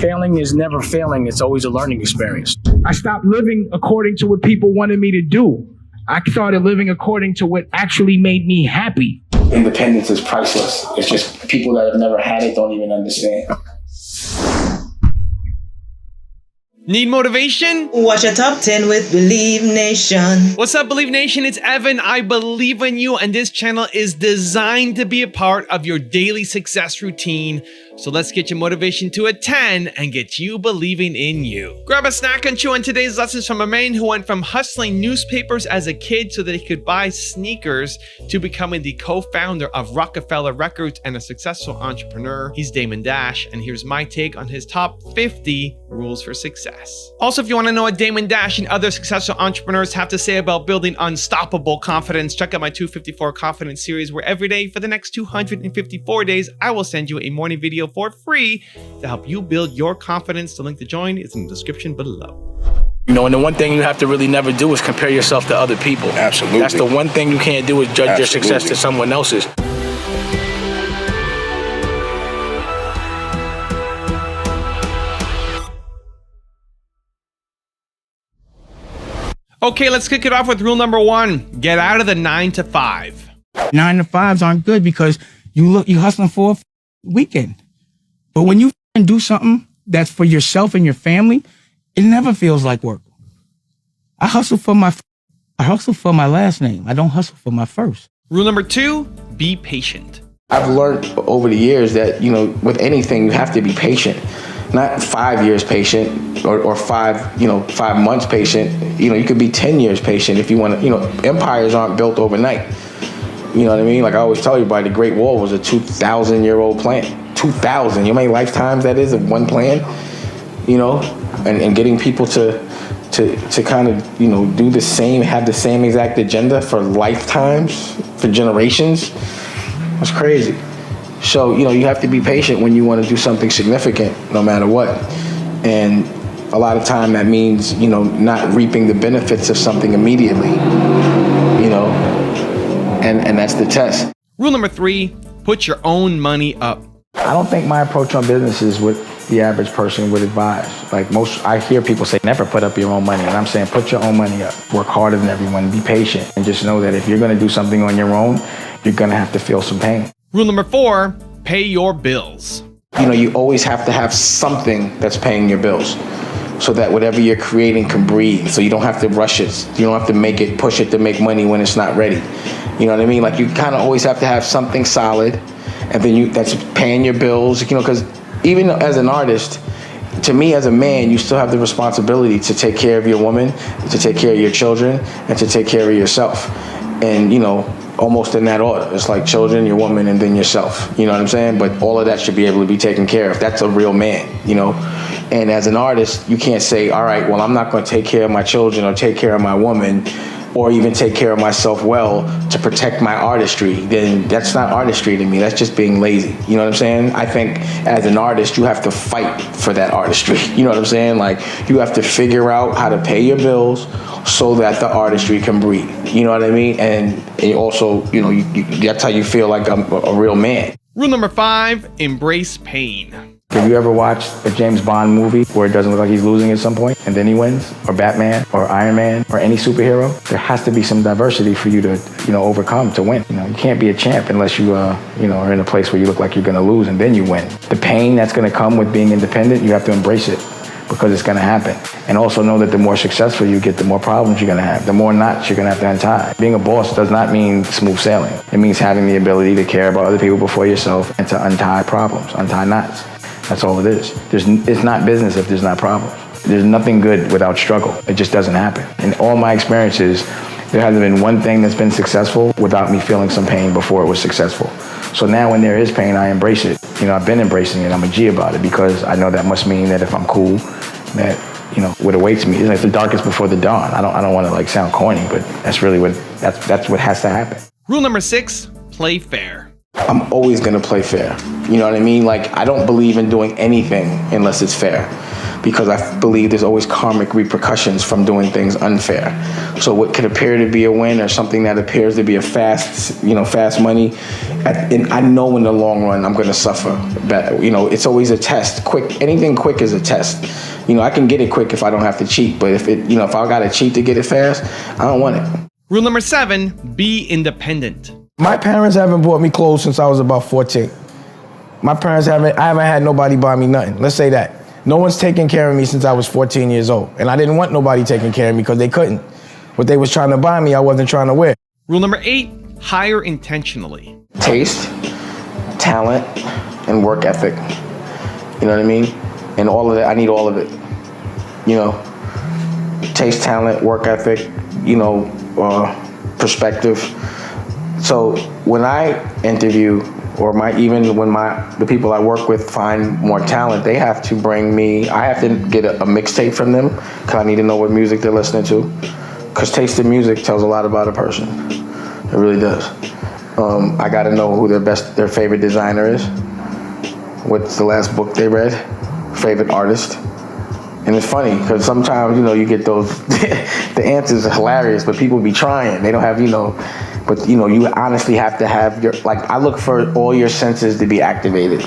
Failing is never failing. It's always a learning experience. I stopped living according to what people wanted me to do. I started living according to what actually made me happy. Independence is priceless. It's just people that have never had it don't even understand. Need motivation? Watch a top 10 with Believe Nation. What's up, Believe Nation? It's Evan. I believe in you, and this channel is designed to be a part of your daily success routine. So let's get your motivation to a 10 and get you believing in you. Grab a snack and chew on today's lessons from a man who went from hustling newspapers as a kid so that he could buy sneakers to becoming the co-founder of Roc-A-Fella Records and a successful entrepreneur. He's Damon Dash, and here's my take on his top 50 rules for success. Also, if you want to know what Damon Dash and other successful entrepreneurs have to say about building unstoppable confidence, check out my 254 Confidence series, where every day for the next 254 days, I will send you a morning video for free to help you build your confidence. The link to join is in the description below. You know, and the one thing you have to really never do is compare yourself to other people. Absolutely. That's the one thing you can't do, is judge your success to someone else's. Okay, let's kick it off with rule number 1. Get out of the 9 to 5. 9 to 5s aren't good because you hustling for a weekend. But when you do something that's for yourself and your family, it never feels like work. I hustle for my last name. I don't hustle for my first. Rule number 2, be patient. I've learned over the years that, you know, with anything, you have to be patient. Not 5 years patient or 5 months patient. You know, you could be 10 years patient if you want to. You know, empires aren't built overnight. You know what I mean? Like I always tell everybody, the Great Wall was a 2,000-year-old plan. 2,000. You know how many lifetimes that is of one plan? You know, and getting people to kind of, you know, do the same, have the same exact agenda for lifetimes, for generations. That's crazy. So, you know, you have to be patient when you want to do something significant, no matter what. And a lot of time that means, you know, not reaping the benefits of something immediately, you know, and that's the test. Rule number 3, put your own money up. I don't think my approach on business is what the average person would advise. Like I hear people say, never put up your own money. And I'm saying, put your own money up. Work harder than everyone. Be patient. And just know that if you're going to do something on your own, you're going to have to feel some pain. Rule number 4, pay your bills. You know, you always have to have something that's paying your bills so that whatever you're creating can breathe. So you don't have to rush it. You don't have to push it to make money when it's not ready. You know what I mean? Like you kind of always have to have something solid, and then that's paying your bills, you know, because even as an artist, to me as a man, you still have the responsibility to take care of your woman, to take care of your children, and to take care of yourself. And, you know, almost in that order. It's like children, your woman, and then yourself. You know what I'm saying? But all of that should be able to be taken care of. That's a real man, you know? And as an artist, you can't say, all right, well, I'm not going to take care of my children or take care of my woman or even take care of myself well to protect my artistry. Then that's not artistry to me. That's just being lazy. You know what I'm saying? I think as an artist, you have to fight for that artistry. You know what I'm saying? Like you have to figure out how to pay your bills so that the artistry can breathe. You know what I mean? And also, you know, that's how you feel like I'm a real man. Rule number 5, embrace pain. Have you ever watched a James Bond movie where it doesn't look like he's losing at some point and then he wins? Or Batman or Iron Man or any superhero? There has to be some diversity for you to, you know, overcome to win. You know, you can't be a champ unless you, you know, are in a place where you look like you're going to lose and then you win. The pain that's going to come with being independent, you have to embrace it because it's going to happen. And also know that the more successful you get, the more problems you're going to have, the more knots you're going to have to untie. Being a boss does not mean smooth sailing. It means having the ability to care about other people before yourself and to untie problems, untie knots. That's all it is. It's not business if there's not problems. There's nothing good without struggle. It just doesn't happen. In all my experiences, there hasn't been one thing that's been successful without me feeling some pain before it was successful. So now when there is pain, I embrace it. You know, I've been embracing it. I'm a G about it because I know that must mean that if I'm cool, that, you know, what awaits me is like the darkest before the dawn. I don't want to like sound corny, but that's really that's what has to happen. Rule number 6, play fair. I'm always going to play fair. You know what I mean? Like, I don't believe in doing anything unless it's fair. because I believe there's always karmic repercussions from doing things unfair. So what could appear to be a win or something that appears to be a fast money, and I know in the long run I'm going to suffer. But, it's always a test. Anything quick is a test. I can get it quick if I don't have to cheat, but if I got to cheat to get it fast, I don't want it. Rule number 7, be independent. My parents haven't bought me clothes since I was about 14. I haven't had nobody buy me nothing. Let's say that. No one's taken care of me since I was 14 years old. And I didn't want nobody taking care of me because they couldn't. What they was trying to buy me, I wasn't trying to wear. Rule number 8, hire intentionally. Taste, talent, and work ethic. You know what I mean? And all of it, I need all of it. Taste, talent, work ethic, perspective. So when I interview, or even when the people I work with find more talent, they have to bring me, I have to get a mixtape from them, because I need to know what music they're listening to. Because taste in music tells a lot about a person. It really does. I got to know who their favorite designer is, what's the last book they read, favorite artist. And it's funny, because sometimes, you get those, the answers are hilarious, but people be trying. They don't have, but you honestly have to have I look for all your senses to be activated.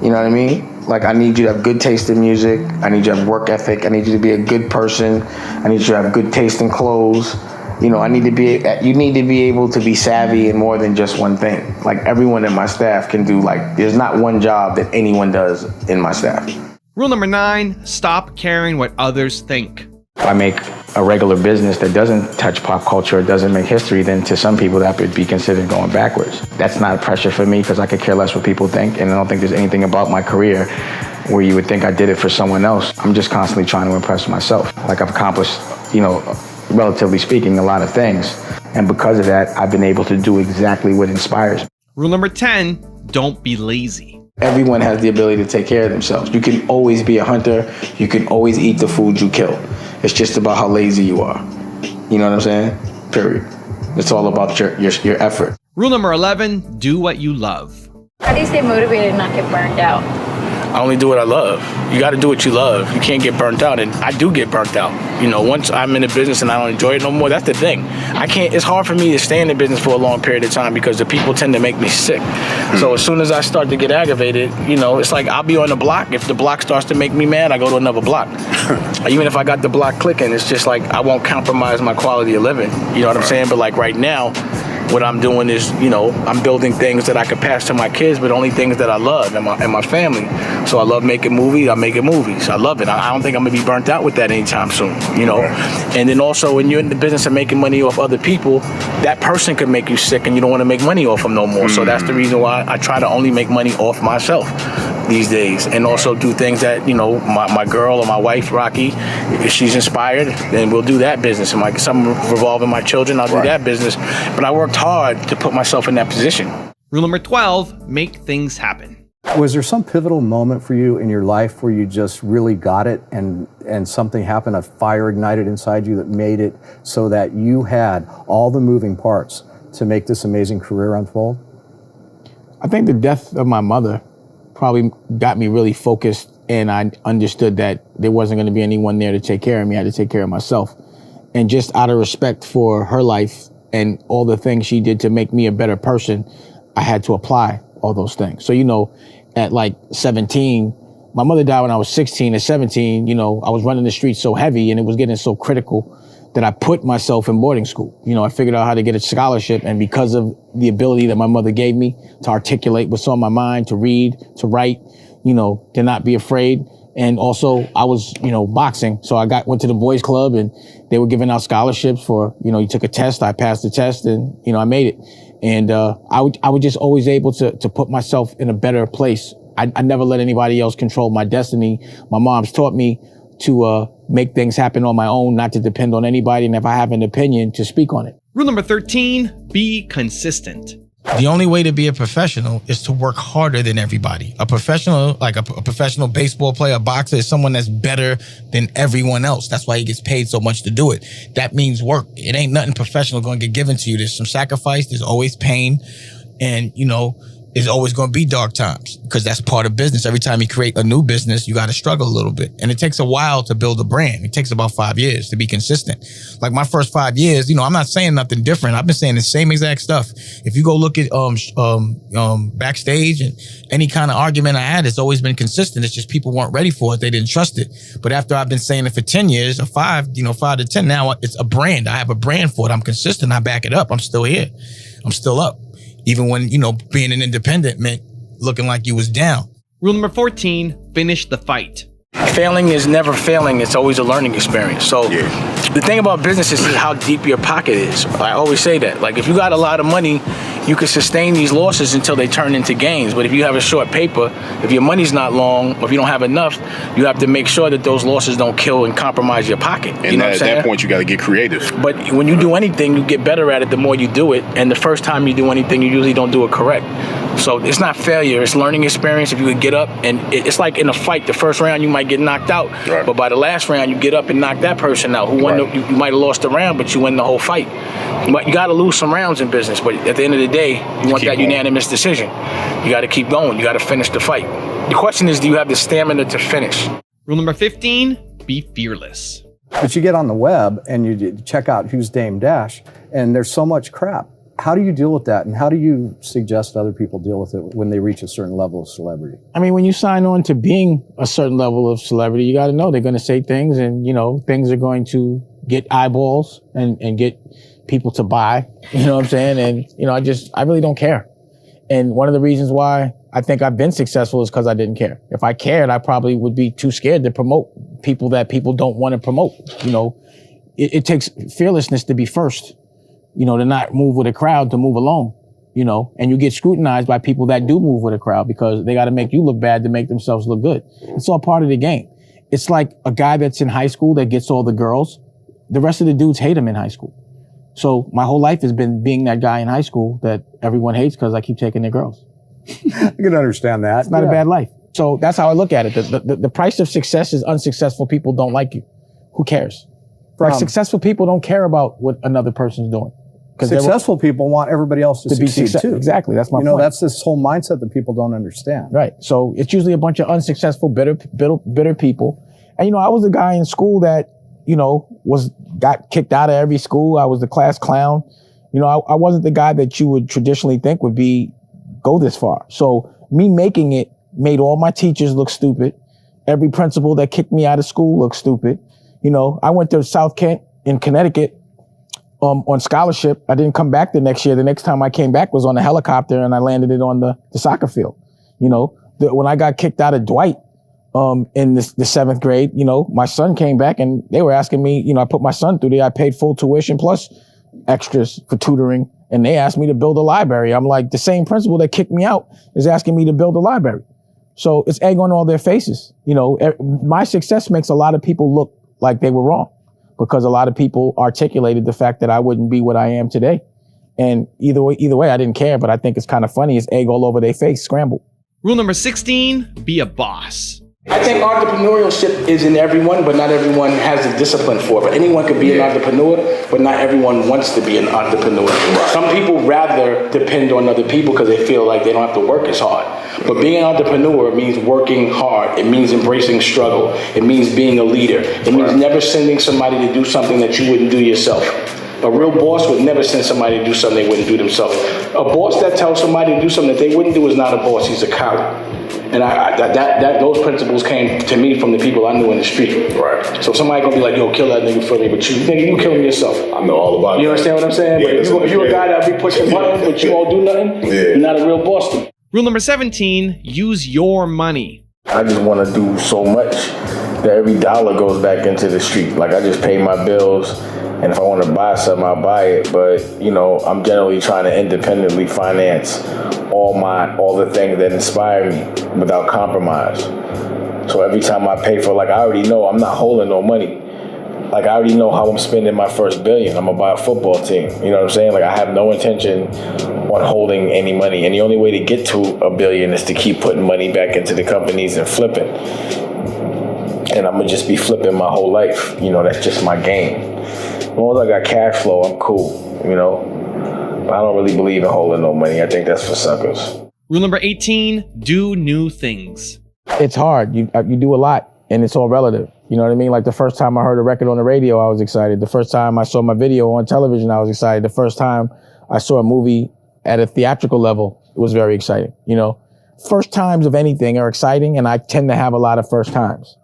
You know what I mean? I need you to have good taste in music. I need you to have work ethic. I need you to be a good person. I need you to have good taste in clothes. You need to be able to be savvy in more than just one thing. Everyone in my staff can do, there's not one job that anyone does in my staff. Rule number 9, stop caring what others think. If I make a regular business that doesn't touch pop culture or doesn't make history, then to some people that would be considered going backwards. That's not pressure for me, because I could care less what people think, and I don't think there's anything about my career where you would think I did it for someone else. I'm just constantly trying to impress myself. I've accomplished, relatively speaking, a lot of things. And because of that, I've been able to do exactly what inspires me. Rule number 10, don't be lazy. Everyone has the ability to take care of themselves. You can always be a hunter. You can always eat the food you kill. It's just about how lazy you are. You know what I'm saying? Period. It's all about your effort. Rule number 11, do what you love. How do you stay motivated and not get burned out? I only do what I love. You got to do what you love. You can't get burnt out, and I do get burnt out. Once I'm in the business and I don't enjoy it no more, that's the thing. It's hard for me to stay in the business for a long period of time because the people tend to make me sick. So as soon as I start to get aggravated, it's like I'll be on the block. If the block starts to make me mad, I go to another block. Even if I got the block clicking, it's just I won't compromise my quality of living. You know what I'm saying? But right now, what I'm doing is, I'm building things that I could pass to my kids, but only things that I love and my family. So I love making movies. I'm making movies. I love it. I don't think I'm gonna be burnt out with that anytime soon, And then also, when you're in the business of making money off other people, that person could make you sick, and you don't want to make money off them no more. So that's the reason why I try to only make money off myself these days, and also do things that my girl or my wife Rocky, if she's inspired, then we'll do that business. And something revolving my children, I'll do that business. But I worked hard to put myself in that position. Rule number 12, make things happen. Was there some pivotal moment for you in your life where you just really got it and something happened, a fire ignited inside you that made it so that you had all the moving parts to make this amazing career unfold? I think the death of my mother probably got me really focused, and I understood that there wasn't going to be anyone there to take care of me. I had to take care of myself. And just out of respect for her life and all the things she did to make me a better person, I had to apply all those things. So, at 17, my mother died when I was 16. At 17, I was running the streets so heavy and it was getting so critical that I put myself in boarding school. I figured out how to get a scholarship, and because of the ability that my mother gave me to articulate what's on my mind, to read, to write, to not be afraid. And also I was, boxing. So I went to the boys club, and they were giving out scholarships for, you took a test, I passed the test, and, I made it. And, I would just always able to put myself in a better place. I never let anybody else control my destiny. My mom's taught me to, make things happen on my own, not to depend on anybody. And if I have an opinion, to speak on it. Rule number 13, be consistent. The only way to be a professional is to work harder than everybody. A professional, like a professional baseball player, a boxer, is someone that's better than everyone else. That's why he gets paid so much to do it. That means work. It ain't nothing professional going to get given to you. There's some sacrifice. There's always pain. And, it's always going to be dark times because that's part of business. Every time you create a new business, you got to struggle a little bit. And it takes a while to build a brand. It takes about 5 years to be consistent. Like my first 5 years, I'm not saying nothing different. I've been saying the same exact stuff. If you go look at backstage and any kind of argument I had, it's always been consistent. It's just people weren't ready for it. They didn't trust it. But after I've been saying it for 10 years or 5 to 10, now it's a brand. I have a brand for it. I'm consistent. I back it up. I'm still here. I'm still up. Even when, being an independent meant looking like you was down. Rule number 14, finish the fight. Failing is never failing. It's always a learning experience. So the thing about business is how deep your pocket is. I always say that. Like if you got a lot of money, you can sustain these losses until they turn into gains. But if you have a short paper, if your money's not long, or if you don't have enough, you have to make sure that those losses don't kill and compromise your pocket. And at that point, you got to get creative. But when you do anything, you get better at it the more you do it. And the first time you do anything, you usually don't do it correct. So it's not failure, it's learning experience. If you could get up, and it's like in a fight, the first round you might get knocked out, but by the last round you get up and knock that person out who won. You might have lost the round, but you win the whole fight. But you got to lose some rounds in business, but at the end of the day, you want that unanimous decision. You got to keep going. You got to finish the fight. The question is, do you have the stamina to finish? Rule number 15, be fearless. But you get on the web and you check out who's Damon Dash, and there's so much crap. How do you deal with that, and how do you suggest other people deal with it when they reach a certain level of celebrity? I mean, when you sign on to being a certain level of celebrity, you got to know they're going to say things, and things are going to get eyeballs and get people to buy. You know what I'm saying? And I really don't care. And one of the reasons why I think I've been successful is because I didn't care. If I cared, I probably would be too scared to promote people that people don't want to promote. It takes fearlessness to be first. To not move with a crowd, to move alone, and you get scrutinized by people that do move with a crowd because they got to make you look bad to make themselves look good. It's all part of the game. It's like a guy that's in high school that gets all the girls. The rest of the dudes hate him in high school. So my whole life has been being that guy in high school that everyone hates because I keep taking their girls. I can understand that. It's not a bad life. So that's how I look at it. The price of success is unsuccessful people don't like you. Who cares? Like successful people don't care about what another person's doing. Successful people want everybody else to succeed too. Exactly. That's my point. That's this whole mindset that people don't understand. Right. So it's usually a bunch of unsuccessful, bitter people. And, I was a guy in school that, got kicked out of every school. I was the class clown. I wasn't the guy that you would traditionally think would go this far. So me making it made all my teachers look stupid. Every principal that kicked me out of school looked stupid. I went to South Kent in Connecticut on scholarship. I didn't come back the next year. The next time I came back was on a helicopter and I landed it on the soccer field. When I got kicked out of Dwight in the 7th grade, my son came back and they were asking me, I put my son through there. I paid full tuition plus extras for tutoring, and they asked me to build a library. I'm like, the same principal that kicked me out is asking me to build a library. So it's egg on all their faces. My success makes a lot of people look like they were wrong, because a lot of people articulated the fact that I wouldn't be what I am today. And either way, I didn't care, but I think it's kind of funny. It's egg all over their face, scrambled. Rule number 16, be a boss. I think entrepreneurship is in everyone, but not everyone has the discipline for it. But anyone could be an entrepreneur, but not everyone wants to be an entrepreneur. Some people rather depend on other people because they feel like they don't have to work as hard. But being an entrepreneur means working hard. It means embracing struggle. It means being a leader. It means never sending somebody to do something that you wouldn't do yourself. A real boss would never send somebody to do something they wouldn't do themselves. A boss that tells somebody to do something that they wouldn't do is not a boss. He's a coward. And those principles came to me from the people I knew in the street. Right. So somebody gonna be like, yo, kill that nigga for me, but you kill him yourself. I know all about it. You understand what I'm saying? Yeah, but if you're a guy that'll be pushing buttons, but you won't do nothing, you're not a real boss to me. Rule number 17, use your money. I just want to do so much that every dollar goes back into the street. Like I just pay my bills, and if I want to buy something, I'll buy it. But I'm generally trying to independently finance all the things that inspire me without compromise. So every time I pay for, I already know I'm not holding no money. I already know how I'm spending my first $1 billion. I'm gonna buy a football team. You know what I'm saying? I have no intention on holding any money. And the only way to get to $1 billion is to keep putting money back into the companies and flipping. And I'm gonna just be flipping my whole life. That's just my game. As long as I got cash flow, I'm cool, But I don't really believe in holding no money. I think that's for suckers. Rule number 18, do new things. It's hard. You do a lot, and it's all relative. You know what I mean? Like the first time I heard a record on the radio, I was excited. The first time I saw my video on television, I was excited. The first time I saw a movie at a theatrical level, it was very exciting. You know, first times of anything are exciting, and I tend to have a lot of first times.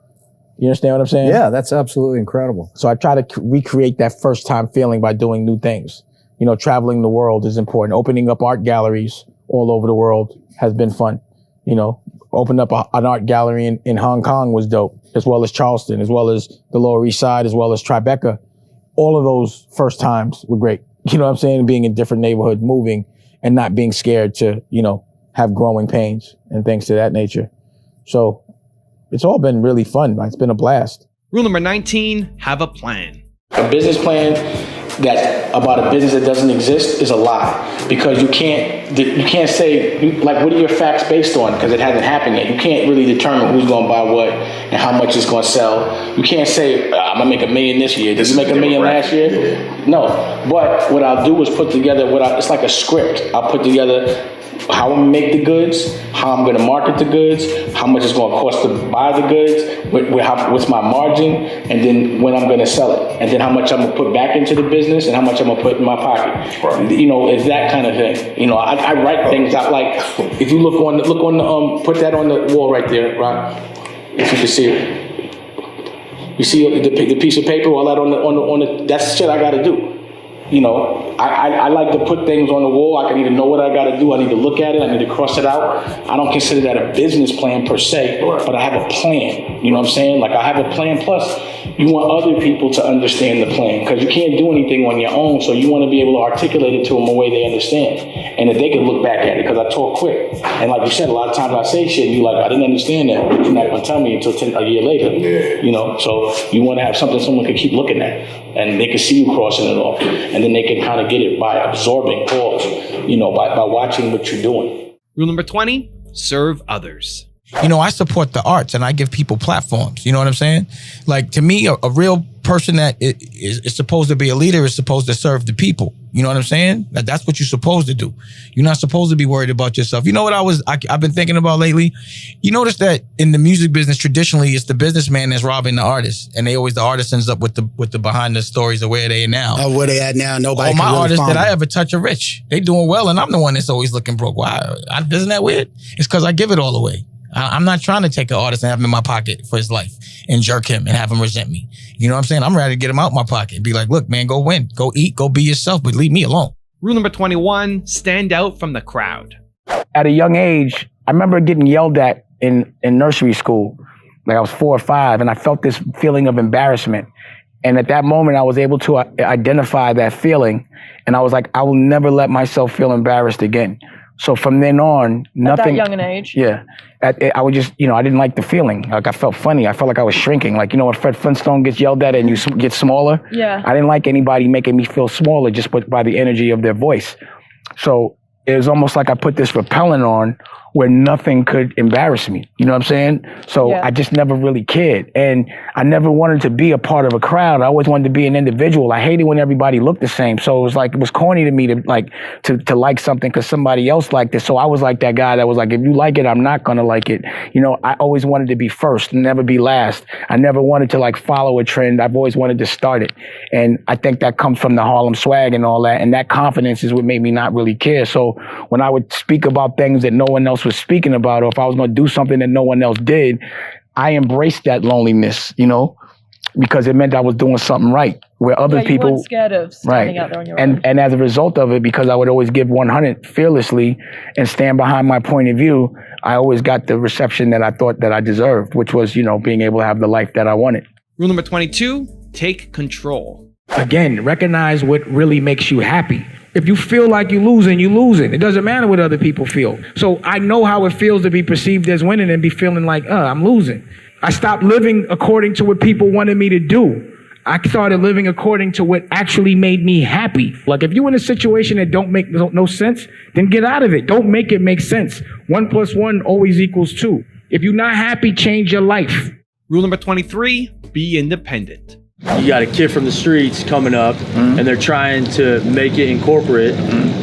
You understand what I'm saying? Yeah, that's absolutely incredible. So I try to recreate that first time feeling by doing new things. You know, traveling the world is important. Opening up art galleries all over the world has been fun. You know, opened up an art gallery in Hong Kong was dope, as well as Charleston, as well as the Lower East Side, as well as Tribeca. All of those first times were great. You know what I'm saying? Being in different neighborhoods, moving, and not being scared to, you know, have growing pains and things to that nature. So it's all been really fun. It's been a blast. Rule number 19, have a plan. A business plan about a business that doesn't exist is a lie, because you can't say, like, what are your facts based on, because it hasn't happened yet. You can't really determine who's going to buy what and how much it's going to sell. You can't say, I'm going to make $1 million this year. Did you make $1 million last year? No. But what I'll do is put together it's like a script. I'll put together how I'm gonna make the goods, how I'm gonna market the goods, how much it's gonna cost to buy the goods, what's my margin, and then when I'm gonna sell it, and then how much I'm gonna put back into the business, and how much I'm gonna put in my pocket. Right. You know, it's that kind of thing. You know, I write things out. Like, if you look on the put that on the wall right there, right? If you can see it, you see the piece of paper, all that on the that's shit I gotta do. You know, I like to put things on the wall. I need to know what I got to do. I need to look at it. I need to cross it out. I don't consider that a business plan per se, but I have a plan. You know what I'm saying? Like, I have a plan. Plus, you want other people to understand the plan, because you can't do anything on your own. So you want to be able to articulate it to them a way they understand, and that they can look back at it, because I talk quick. And like you said, a lot of times I say shit, and you're like, I didn't understand that, but you're not going to tell me until a year later. Yeah. You know, so you want to have something someone can keep looking at, and they can see you crossing it off, and then they can kind of get it by absorbing calls, you know, by watching what you're doing. Rule number 20, serve others. You know, I support the arts and I give people platforms. You know what I'm saying? Like, to me, a real person that is supposed to be a leader is supposed to serve the people. You know what I'm saying? That's what you're supposed to do. You're not supposed to be worried about yourself. You know what I've been thinking about lately? You notice that in the music business, traditionally, it's the businessman that's robbing the artist, and the artist ends up with the behind the stories of where they are now. Where they at now? Nobody. All my really artists that them. I ever touch are rich. They doing well, and I'm the one that's always looking broke. Why? Isn't that weird? It's because I give it all away. I'm not trying to take an artist and have him in my pocket for his life and jerk him and have him resent me. You know what I'm saying? I'm ready to get him out my pocket and be like, look, man, go win, go eat, go be yourself, but leave me alone. Rule number 21, stand out from the crowd. At a young age, I remember getting yelled at in nursery school. Like, I was 4 or 5, and I felt this feeling of embarrassment. And at that moment, I was able to identify that feeling. And I was like, I will never let myself feel embarrassed again. So from then on, nothing. At that young an age? Yeah. I would just, you know, I didn't like the feeling. Like, I felt funny. I felt like I was shrinking. Like, you know, when Fred Flintstone gets yelled at and you get smaller? Yeah. I didn't like anybody making me feel smaller just by the energy of their voice. So it was almost like I put this repellent on where nothing could embarrass me. You know what I'm saying? So yeah. I just never really cared. And I never wanted to be a part of a crowd. I always wanted to be an individual. I hated when everybody looked the same. So it was like, it was corny to me to like something because somebody else liked it. So I was like that guy that was like, if you like it, I'm not gonna like it. You know, I always wanted to be first and never be last. I never wanted to like follow a trend. I've always wanted to start it. And I think that comes from the Harlem swag and all that. And that confidence is what made me not really care. So when I would speak about things that no one else was speaking about, or if I was going to do something that no one else did, I embraced that loneliness, you know, because it meant I was doing something right. Where other people weren't scared of standing out there on your own. And as a result of it, because I would always give 100 fearlessly and stand behind my point of view, I always got the reception that I thought that I deserved, which was, you know, being able to have the life that I wanted. Rule number 22, take control. Again, recognize what really makes you happy. If you feel like you're losing, you're losing. It doesn't matter what other people feel. So I know how it feels to be perceived as winning and be feeling like, I'm losing. I stopped living according to what people wanted me to do. I started living according to what actually made me happy. Like, if you're in a situation that don't make no sense, then get out of it. Don't make it make sense. 1 + 1 always equals 2. If you're not happy, change your life. Rule number 23, be independent. You got a kid from the streets coming up, and they're trying to make it in corporate,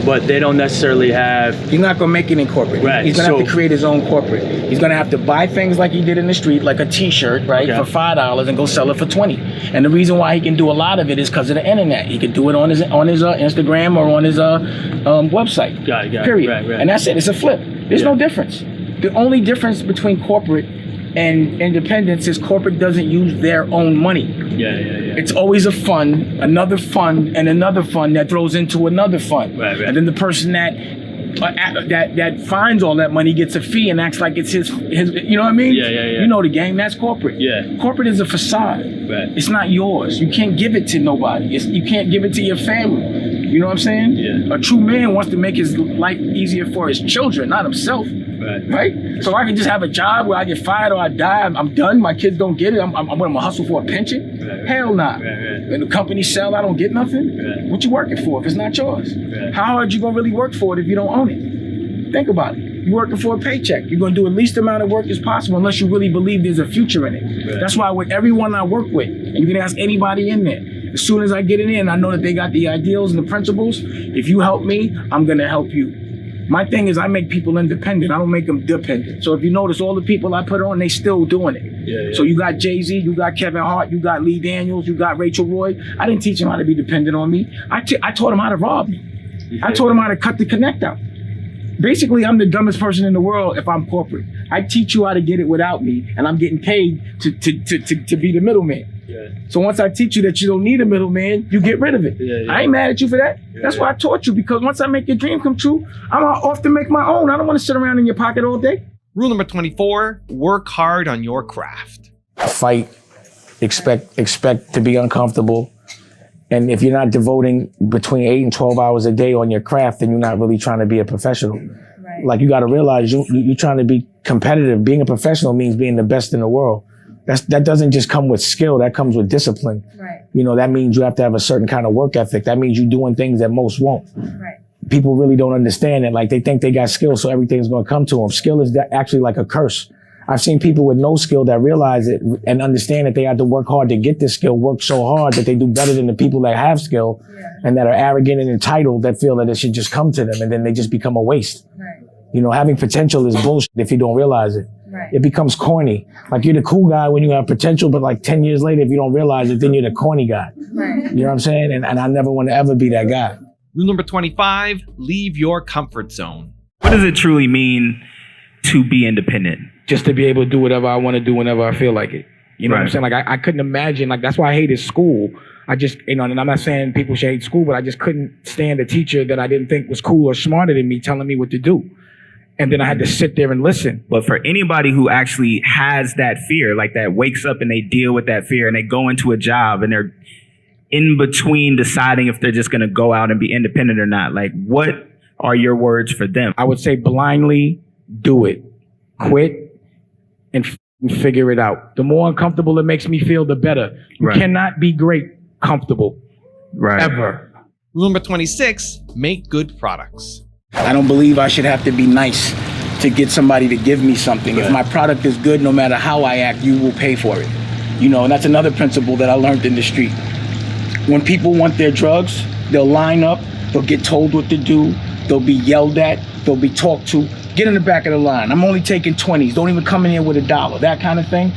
but they don't necessarily have. He's not gonna make it in corporate. Right. He's gonna have to create his own corporate. He's gonna have to buy things like he did in the street, like a T-shirt, right, for $5 and go sell it for $20. And the reason why he can do a lot of it is because of the internet. He can do it on his Instagram or on his website. Got it. Period. Right. And that's it. It's a flip. There's no difference. The only difference between corporate and independence is corporate doesn't use their own money. Yeah. It's always a fund, another fund, and another fund that throws into another fund. Right. And then the person that finds all that money gets a fee and acts like it's his. You know what I mean? Yeah. You know the game. That's corporate. Yeah. Corporate is a facade. Right. It's not yours. You can't give it to nobody. You can't give it to your family. You know what I'm saying? Yeah. A true man wants to make his life easier for his children, not himself. Right? So I can just have a job where I get fired or I die. I'm done. My kids don't get it. I'm gonna hustle for a pension. Hell nah. When the company sell, I don't get nothing. What you working for if it's not yours? How hard you gonna really work for it if you don't own it? Think about it. You're working for a paycheck. You're gonna do the least amount of work as possible unless you really believe there's a future in it. That's why with everyone I work with, and you can ask anybody in there, as soon as I get it in, I know that they got the ideals and the principles. If you help me, I'm gonna help you. My thing is I make people independent. I don't make them dependent. So if you notice, all the people I put on, they still doing it. Yeah. So you got Jay-Z, you got Kevin Hart, you got Lee Daniels, you got Rachel Roy. I didn't teach them how to be dependent on me. I taught them how to rob me. I taught them how to cut the connect out. Basically, I'm the dumbest person in the world if I'm corporate. I teach you how to get it without me, and I'm getting paid to be the middleman. Yeah. So once I teach you that you don't need a middleman, you get rid of it. Yeah. I ain't mad at you for that. That's why I taught you, because once I make your dream come true, I'm off to make my own. I don't want to sit around in your pocket all day. Rule number 24, work hard on your craft. Fight, expect to be uncomfortable. And if you're not devoting between 8 and 12 hours a day on your craft, then you're not really trying to be a professional. Right. Like, you got to realize you're trying to be competitive. Being a professional means being the best in the world. That doesn't just come with skill, that comes with discipline. Right. You know, that means you have to have a certain kind of work ethic. That means you're doing things that most won't. Right. People really don't understand it. Like, they think they got skill, so everything's going to come to them. Skill is actually like a curse. I've seen people with no skill that realize it and understand that they have to work hard to get this skill, work so hard that they do better than the people that have skill and that are arrogant and entitled, that feel that it should just come to them, and then they just become a waste. Right. You know, having potential is bullshit if you don't realize it. Right. It becomes corny. Like, you're the cool guy when you have potential, but like 10 years later, if you don't realize it, then you're the corny guy. Right. You know what I'm saying? And I never want to ever be that guy. Rule number 25, leave your comfort zone. What does it truly mean to be independent? Just to be able to do whatever I want to do whenever I feel like it. You know what I'm saying? Like, I couldn't imagine, like, that's why I hated school. I just, you know, and I'm not saying people should hate school, but I just couldn't stand a teacher that I didn't think was cool or smarter than me telling me what to do. And then I had to sit there and listen. But for anybody who actually has that fear, like that wakes up and they deal with that fear and they go into a job and they're in between deciding if they're just going to go out and be independent or not, like, what are your words for them? I would say blindly do it. Quit and figure it out. The more uncomfortable it makes me feel, the better. You cannot be great comfortable. Ever. Rule number 26, make good products. I don't believe I should have to be nice to get somebody to give me something. If my product is good, no matter how I act, you will pay for it. You know, and that's another principle that I learned in the street. When people want their drugs, they'll line up, they'll get told what to do, they'll be yelled at, they'll be talked to. Get in the back of the line. I'm only taking 20s. Don't even come in here with $1. That kind of thing.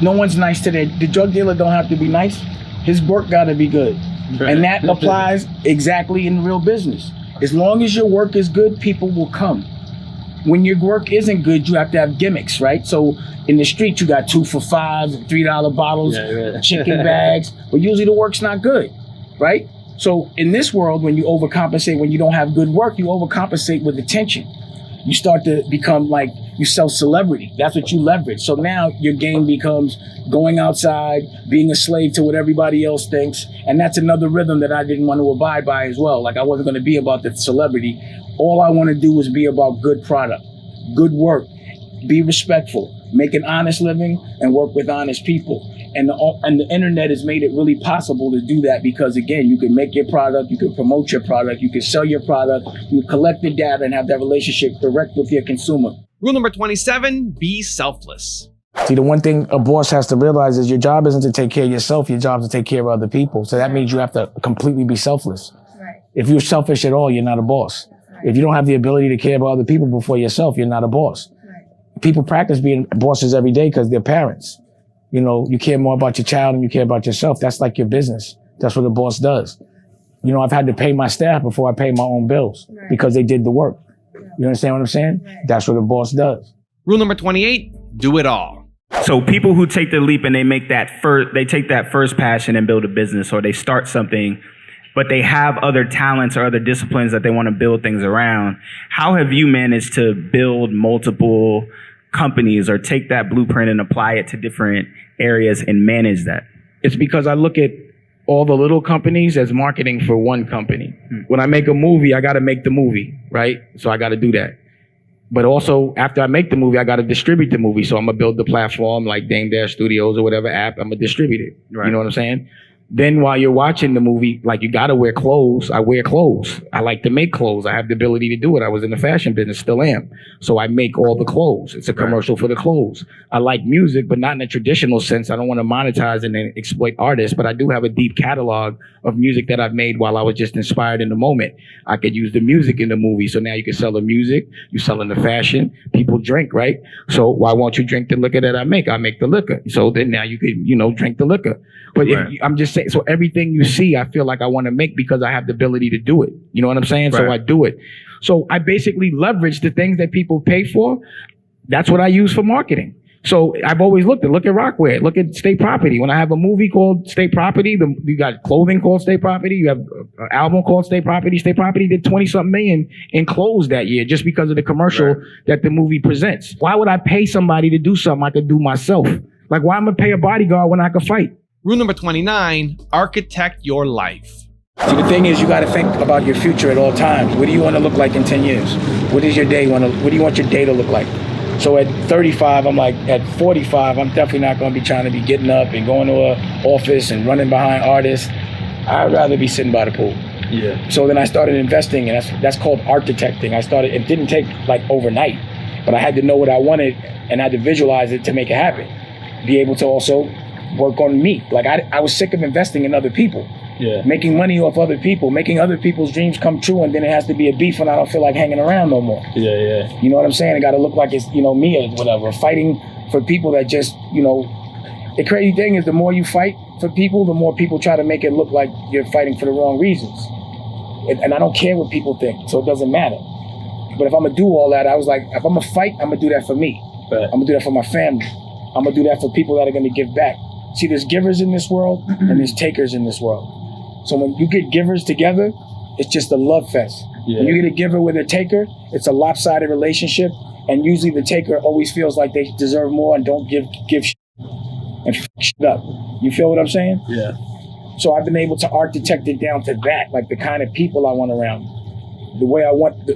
No one's nice to the drug dealer. Don't have to be nice. His work got to be good. And that applies exactly in real business. As long as your work is good, people will come. When your work isn't good, you have to have gimmicks, right? So in the street, you got 2 for $5, $3 bottles, chicken bags, but usually the work's not good, right? So in this world, when you overcompensate, when you don't have good work, you overcompensate with attention. You start to become like, you sell celebrity. That's what you leverage. So now your game becomes going outside, being a slave to what everybody else thinks. And that's another rhythm that I didn't want to abide by as well. Like, I wasn't going to be about the celebrity. All I want to do is be about good product, good work, be respectful, make an honest living, and work with honest people. And the internet has made it really possible to do that because, again, you can make your product, you can promote your product, you can sell your product, you can collect the data and have that relationship direct with your consumer. Rule number 27, be selfless. See, the one thing a boss has to realize is your job isn't to take care of yourself, your job is to take care of other people. So that means you have to completely be selfless. Right. If you're selfish at all, you're not a boss. Right. If you don't have the ability to care about other people before yourself, you're not a boss. Right. People practice being bosses every day because they're parents. You know, you care more about your child than you care about yourself. That's like your business. That's what a boss does. You know, I've had to pay my staff before I pay my own bills because they did the work. You understand what I'm saying? Right. That's what a boss does. Rule number 28, do it all. So people who take the leap and they take that first passion and build a business, or they start something, but they have other talents or other disciplines that they want to build things around. How have you managed to build multiple companies or take that blueprint and apply it to different areas and manage that? It's because I look at all the little companies as marketing for one company. When I make a movie, I got to make the movie, right? So I got to do that. But also, after I make the movie, I got to distribute the movie. So I'm going to build the platform like Damon Dash Studios or whatever app. I'm going to distribute it. Right. You know what I'm saying? Then while you're watching the movie, like you got to wear clothes. I wear clothes. I like to make clothes. I have the ability to do it. I was in the fashion business, still am. So I make all the clothes. It's a commercial for the clothes. I like music, but not in a traditional sense. I don't want to monetize and then exploit artists, but I do have a deep catalog of music that I've made while I was just inspired in the moment. I could use the music in the movie. So now you can sell the music, you selling the fashion, people drink, right? So why won't you drink the liquor that I make? I make the liquor. So then now you can, drink the liquor. But I'm just saying, so everything you see, I feel like I want to make because I have the ability to do it. You know what I'm saying? Right. So I do it. So I basically leverage the things that people pay for. That's what I use for marketing. So I've always look at Rockwear, look at State Property. When I have a movie called State Property, you got clothing called State Property. You have an album called State Property. State Property did 20-something million in clothes that year just because of the commercial that the movie presents. Why would I pay somebody to do something I could do myself? Like, why am I gonna pay a bodyguard when I could fight? Rule number 29, architect your life. See, the thing is, you got to think about your future at all times. What do you want to look like in 10 years? What do you want your day to look like? So at 35, I'm like, at 45, I'm definitely not going to be trying to be getting up and going to an office and running behind artists. I'd rather be sitting by the pool. Yeah. So then I started investing, and that's called architecting. It didn't take like overnight, but I had to know what I wanted and I had to visualize it to make it happen. Be able to also work on me. Like I was sick of investing in other people. Yeah. Making money off other people, making other people's dreams come true, and then it has to be a beef and I don't feel like hanging around no more. Yeah. You know what I'm saying? It got to look like it's, me or whatever. Fighting for people that just, the crazy thing is the more you fight for people, the more people try to make it look like you're fighting for the wrong reasons. And I don't care what people think, so it doesn't matter. But if I'm going to do all that, I was like, if I'm going to fight, I'm going to do that for me. Right. I'm going to do that for my family. I'm going to do that for people that are going to give back. See, there's givers in this world and there's takers in this world. So when you get givers together, it's just a love fest. Yeah. When you get a giver with a taker, it's a lopsided relationship. And usually the taker always feels like they deserve more and don't give shit and shit up. You feel what I'm saying? Yeah. So I've been able to architect it down to that, like the kind of people I want around me, the way I want the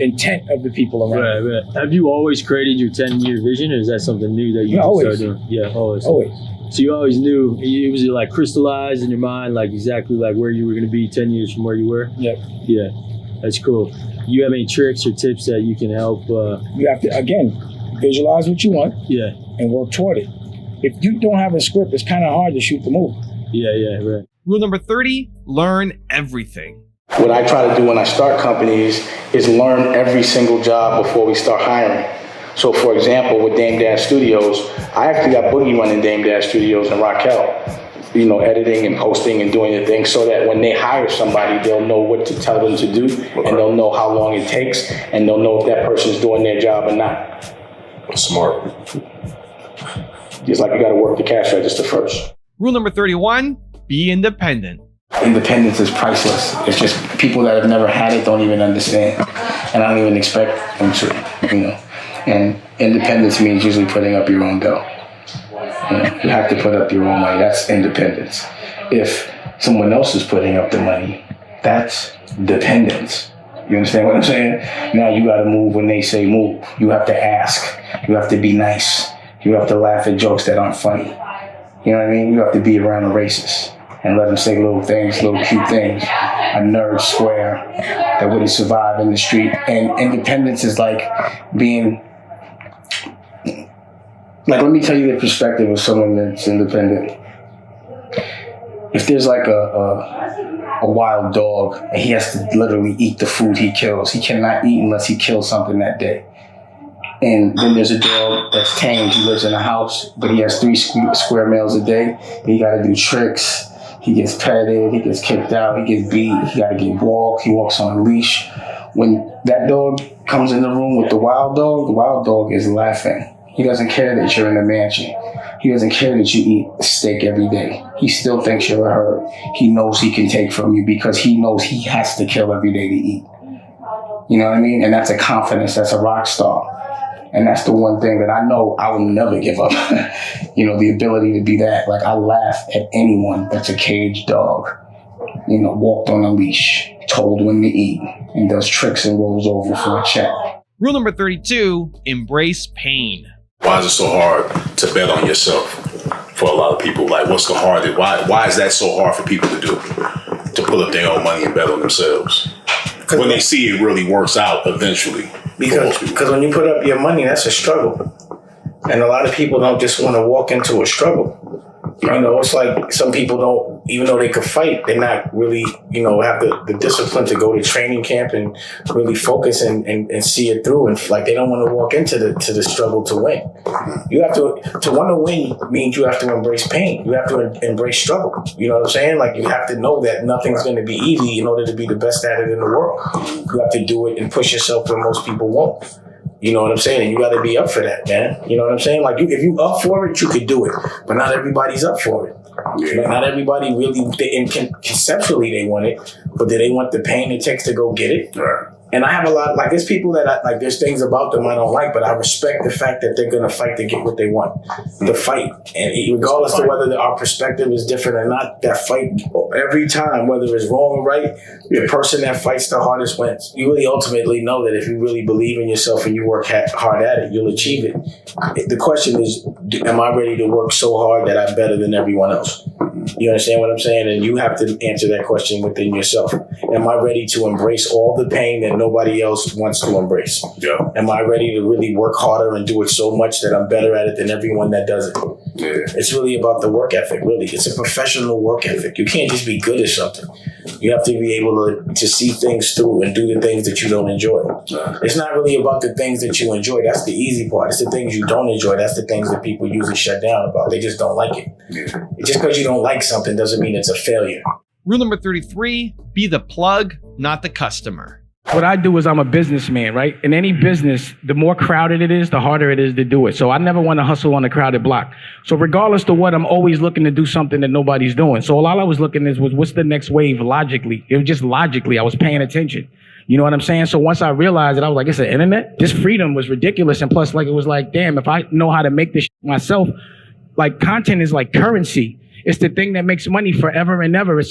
intent of the people around me. Right. Have you always created your 10-year vision, or is that something new that you started doing? Yeah, always. So you always knew, it was like crystallized in your mind, like exactly like where you were going to be 10 years from where you were? Yep. Yeah, that's cool. You have any tricks or tips that you can help? You have to, again, visualize what you want and work toward it. If you don't have a script, it's kind of hard to shoot the movie. Yeah, right. Rule number 30, learn everything. What I try to do when I start companies is learn every single job before we start hiring. So for example, with Damon Dash Studios, I actually got Boogie running Damon Dash Studios and Roc-A-Fella, editing and posting and doing the thing so that when they hire somebody, they'll know what to tell them to do and they'll know how long it takes and they'll know if that person's doing their job or not. Smart. Just like you gotta work the cash register first. Rule number 31, be independent. Independence is priceless. It's just people that have never had it don't even understand. And I don't even expect them to, And independence means usually putting up your own dough. You have to put up your own money. That's independence. If someone else is putting up the money, that's dependence. You understand what I'm saying? Now you gotta move when they say move. You have to ask. You have to be nice. You have to laugh at jokes that aren't funny. You know what I mean? You have to be around a racist and let them say little things, little cute things. A nerd square that wouldn't survive in the street. And independence is like being Like, let me tell you the perspective of someone that's independent. If there's like a wild dog and he has to literally eat the food he kills, he cannot eat unless he kills something that day. And then there's a dog that's tamed. He lives in a house, but he has 3 square meals a day. He got to do tricks. He gets petted. He gets kicked out. He gets beat. He got to get walked. He walks on a leash. When that dog comes in the room with the wild dog is laughing. He doesn't care that you're in a mansion. He doesn't care that you eat steak every day. He still thinks you're a herd. He knows he can take from you because he knows he has to kill every day to eat. You know what I mean? And that's a confidence. That's a rock star. And that's the one thing that I know I will never give up. You know, the ability to be that. Like, I laugh at anyone that's a caged dog, you know, walked on a leash, told when to eat, and does tricks and rolls over for a check. Rule number 32, embrace pain. Why is it so hard to bet on yourself for a lot of people? Like, what's the hardest? Why is that so hard for people to do? To put up their own money and bet on themselves? When they see it really works out eventually. Because when you put up your money, that's a struggle. And a lot of people don't just want to walk into a struggle. You know, it's like some people don't, even though they could fight, they're not really, you know, have the discipline to go to training camp and really focus and see it through. And like, they don't want to walk into the struggle to win. You have to want to win means you have to embrace pain. You have to embrace struggle. You know what I'm saying? Like, you have to know that nothing's going to be easy in order to be the best at it in the world. You have to do it and push yourself where most people won't. You know what I'm saying? And you got to be up for that, man. You know what I'm saying? Like, if you up for it, you could do it. But not everybody's up for it. Like, not everybody really, conceptually they want it, but do they want the pain it takes to go get it? Right. And I have a lot, like, there's people that there's things about them I don't like, but I respect the fact that they're going to fight to get what they want. The fight. And regardless of whether our perspective is different or not, that fight, every time, whether it's wrong or right, the person that fights the hardest wins. You really ultimately know that if you really believe in yourself and you work hard at it, you'll achieve it. The question is, am I ready to work so hard that I'm better than everyone else? You understand what I'm saying? And you have to answer that question within yourself. Am I ready to embrace all the pain that nobody else wants to embrace? Yeah. Am I ready to really work harder and do it so much that I'm better at it than everyone that does it? Yeah. It's really about the work ethic, really. It's a professional work ethic. You can't just be good at something. You have to be able to see things through and do the things that you don't enjoy. It's not really about the things that you enjoy. That's the easy part. It's the things you don't enjoy. That's the things that people usually shut down about. They just don't like it. Yeah. Just because you don't like something doesn't mean it's a failure. Rule number 33, be the plug, not the customer. What I do is I'm a businessman, right? In any business, the more crowded it is, the harder it is to do it. So I never want to hustle on a crowded block. So regardless of what, I'm always looking to do something that nobody's doing. So all I was looking at was what's the next wave logically. It was just logically. I was paying attention. You know what I'm saying? So once I realized it, I was like, it's the internet. This freedom was ridiculous. And plus, like, it was like, damn, if I know how to make this myself, like, content is like currency. It's the thing that makes money forever and ever. It's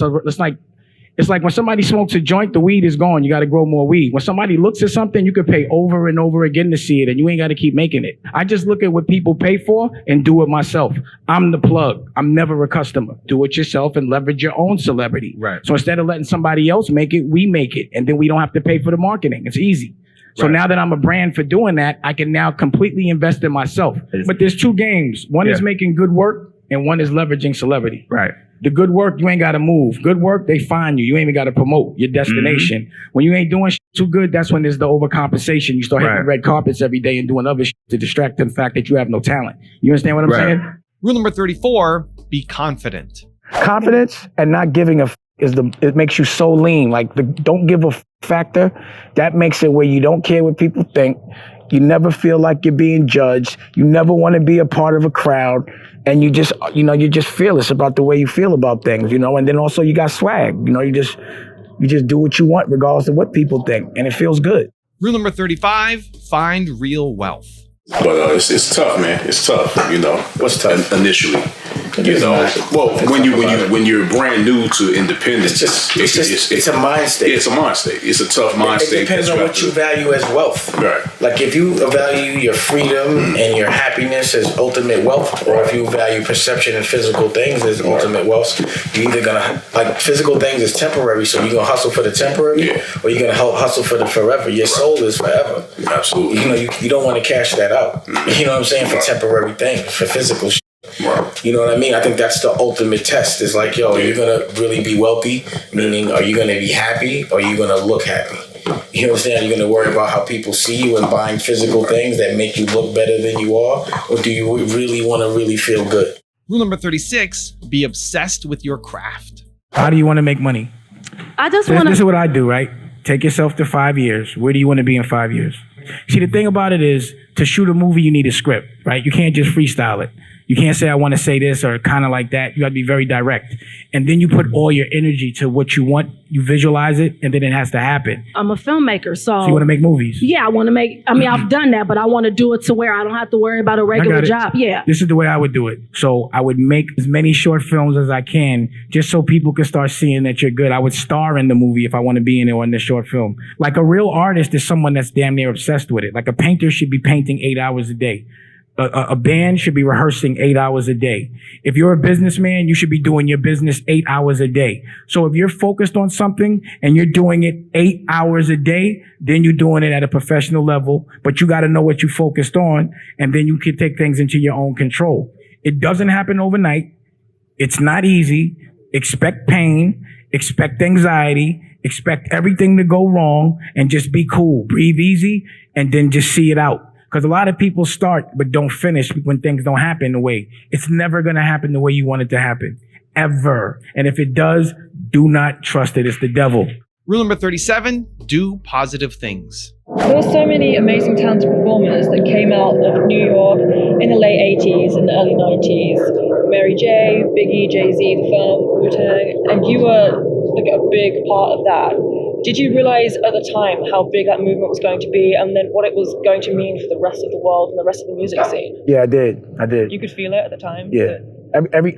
like when somebody smokes a joint, the weed is gone. You got to grow more weed. When somebody looks at something, you could pay over and over again to see it, and you ain't got to keep making it. I just look at what people pay for and do it myself. I'm the plug. I'm never a customer. Do it yourself and leverage your own celebrity. Right. So instead of letting somebody else make it, we make it, and then we don't have to pay for the marketing. It's easy. So now that I'm a brand for doing that, I can now completely invest in myself. But there's two games. One is making good work, and one is leveraging celebrity. Right. The good work, you ain't got to move. Good work, they find you. You ain't even got to promote your destination. Mm-hmm. When you ain't doing too good, that's when there's the overcompensation. You start hitting red carpets every day and doing other to distract the fact that you have no talent. You understand what I'm saying? Rule number 34, be confident. Confidence and not giving a it makes you so lean. Like, the don't give a factor, that makes it where you don't care what people think. You never feel like you're being judged. You never want to be a part of a crowd. And you just, you're just fearless about the way you feel about things, And then also you got swag, you just do what you want regardless of what people think. And it feels good. Rule number 35, find real wealth. But it's tough, man. It's tough, What's tough? Initially. You know, well, when you're brand new to independence, it's a mind state. Yeah, it's a mind state. It's a tough mind state. It depends on what you value as wealth. Right. Like if you value your freedom and your happiness as ultimate wealth, or if you value perception and physical things as ultimate wealth, you're either gonna like physical things is temporary, so you're gonna hustle for the temporary, or you're gonna hustle for the forever. Your soul is forever. Absolutely. You know, you don't want to cash that out. You know what I'm saying? For temporary things, for physical shit. Right. You know what I mean? I think that's the ultimate test. Is like, yo, you're gonna really be wealthy, meaning are you gonna be happy or are you gonna look happy? You understand? You're gonna worry about how people see you and buying physical things that make you look better than you are, or do you really want to really feel good? Rule number 36, be obsessed with your craft. How do you want to make money? I just want to. This is what I do, right? Take yourself to 5 years. Where do you want to be in 5 years? See, the thing about it is, to shoot a movie, you need a script, right? You can't just freestyle it. You can't say, I want to say this or kind of like that. You got to be very direct. And then you put all your energy to what you want. You visualize it, and then it has to happen. I'm a filmmaker, so you want to make movies? Yeah, I want to make. I mean, I've done that, but I want to do it to where I don't have to worry about a regular job. Yeah. This is the way I would do it. So I would make as many short films as I can, just so people can start seeing that you're good. I would star in the movie if I want to be in it or in the short film. Like a real artist is someone that's damn near obsessed with it. Like a painter should be painting 8 hours a day. A band should be rehearsing 8 hours a day. If you're a businessman, you should be doing your business 8 hours a day. So if you're focused on something and you're doing it 8 hours a day, then you're doing it at a professional level, but you got to know what you focused on, and then you can take things into your own control. It doesn't happen overnight. It's not easy. Expect pain, expect anxiety, expect everything to go wrong, and just be cool. Breathe easy, and then just see it out. Because a lot of people start but don't finish when things don't happen the way. It's never going to happen the way you want it to happen. Ever. And if it does, do not trust it. It's the devil. Rule number 37, do positive things. There were so many amazing talented performers that came out of New York in the late 80s and the early 90s. Mary J, Biggie, Jay-Z, The Firm, Wu-Tang, and you were like a big part of that. Did you realize at the time how big that movement was going to be, and then what it was going to mean for the rest of the world and the rest of the music scene? Yeah, I did. You could feel it at the time? Yeah.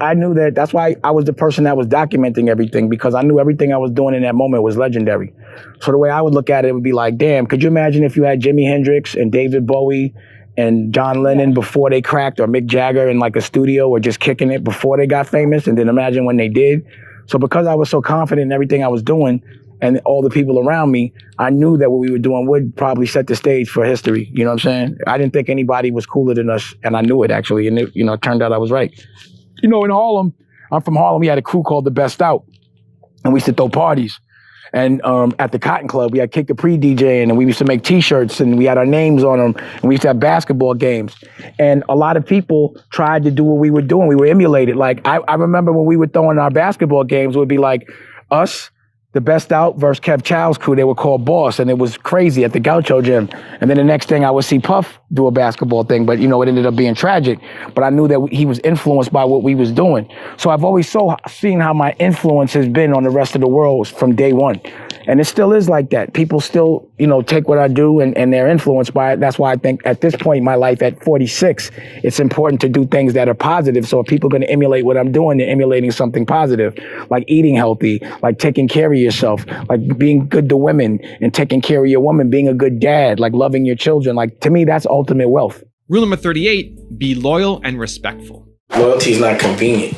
I knew that. That's why I was the person that was documenting everything, because I knew everything I was doing in that moment was legendary. So the way I would look at it would be like, damn, could you imagine if you had Jimi Hendrix and David Bowie and John Lennon before they cracked, or Mick Jagger in like a studio or just kicking it before they got famous, and then imagine when they did. So because I was so confident in everything I was doing and all the people around me, I knew that what we were doing would probably set the stage for history. You know what I'm saying? I didn't think anybody was cooler than us, and I knew it actually, and it, it turned out I was right. You know, in Harlem, I'm from Harlem, we had a crew called The Best Out, and we used to throw parties. And at the Cotton Club, we had Kick Capri DJing, and we used to make T-shirts, and we had our names on them, and we used to have basketball games. And a lot of people tried to do what we were doing. We were emulated. Like, I remember when we were throwing our basketball games, it would be like us, The Best Out versus Kev Chow's crew. They were called Boss, and it was crazy at the Gaucho Gym. And then the next thing I would see Puff do a basketball thing, but it ended up being tragic. But I knew that he was influenced by what we was doing. So I've always seen how my influence has been on the rest of the world from day one. And it still is like that. People still, take what I do and they're influenced by it. That's why I think at this point in my life, at 46, it's important to do things that are positive. So if people are going to emulate what I'm doing, they're emulating something positive, like eating healthy, like taking care of yourself, like being good to women and taking care of your woman, being a good dad, like loving your children. Like, to me, that's ultimate wealth. Rule number 38, be loyal and respectful. Loyalty is not convenient.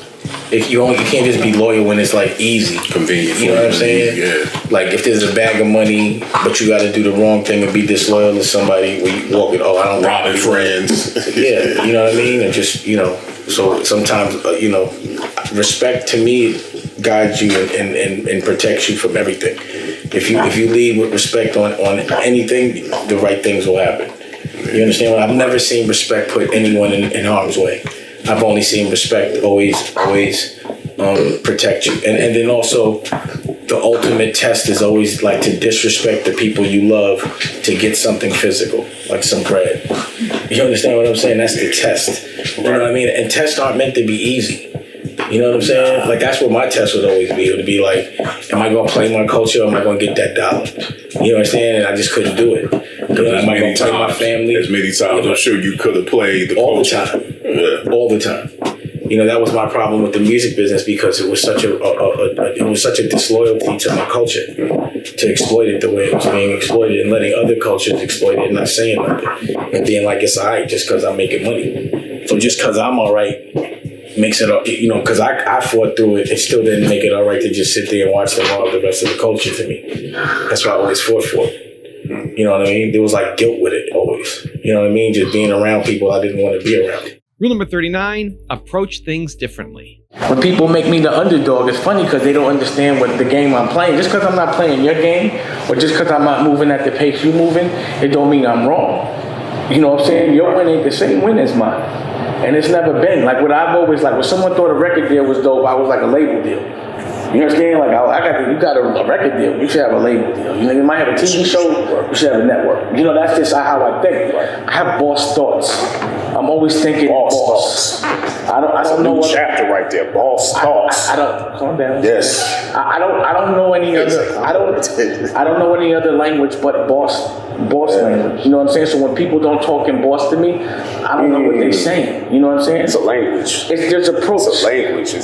If you can't just be loyal when it's like easy. Convenient. You know what I'm saying? Yeah. Like if there's a bag of money, but you got to do the wrong thing and be disloyal to somebody where you walk it, I don't robbing friends. Yeah, you know what I mean? And just, so sometimes, respect to me guides you and protects you from everything. If you lead with respect on anything, the right things will happen. You understand? I've never seen respect put anyone in harm's way. I've only seen respect always protect you. And then also, the ultimate test is always like to disrespect the people you love to get something physical, like some bread. You understand what I'm saying? That's the test. You know what I mean? And tests aren't meant to be easy. You know what I'm saying? Like, that's what my test would always be. It would be like, am I going to play my culture or am I going to get that dollar? You know what I'm saying? And I just couldn't do it. Am I going to play my family? As many times I'm sure you could have played the all culture. the time. Yeah. All the time. You know, that was my problem with the music business because it was such a disloyalty to my culture to exploit it the way it was being exploited and letting other cultures exploit it and not saying nothing and being like it's all right just because I'm making money. So just because I'm all right makes it, you know, because I fought through it, it still didn't make it all right to just sit there and watch them rob the rest of the culture to me. That's what I always fought for. You know what I mean? There was like guilt with it always. You know what I mean? Just being around people I didn't want to be around. Rule number 39, approach things differently. When people make me the underdog, it's funny because they don't understand what the game I'm playing. Just because I'm not playing your game or just because I'm not moving at the pace you're moving, it don't mean I'm wrong. You know what I'm saying? Your win ain't the same win as mine. And it's never been. Like what I've always, like when someone thought a record deal was dope, I was like a label deal. You understand? Like you got a record deal, you should have a label deal. You know, you might have a TV show, you should have a network. You know, that's just how I think. I have boss thoughts. I'm always thinking boss. I don't know what chapter right there. Boss thoughts. I don't calm down. Yes. I don't know any other. I don't know any other language but boss language. You know what I'm saying? So when people don't talk in boss to me, I don't know what they're saying. You know what I'm saying? It's a language. There's approach. It's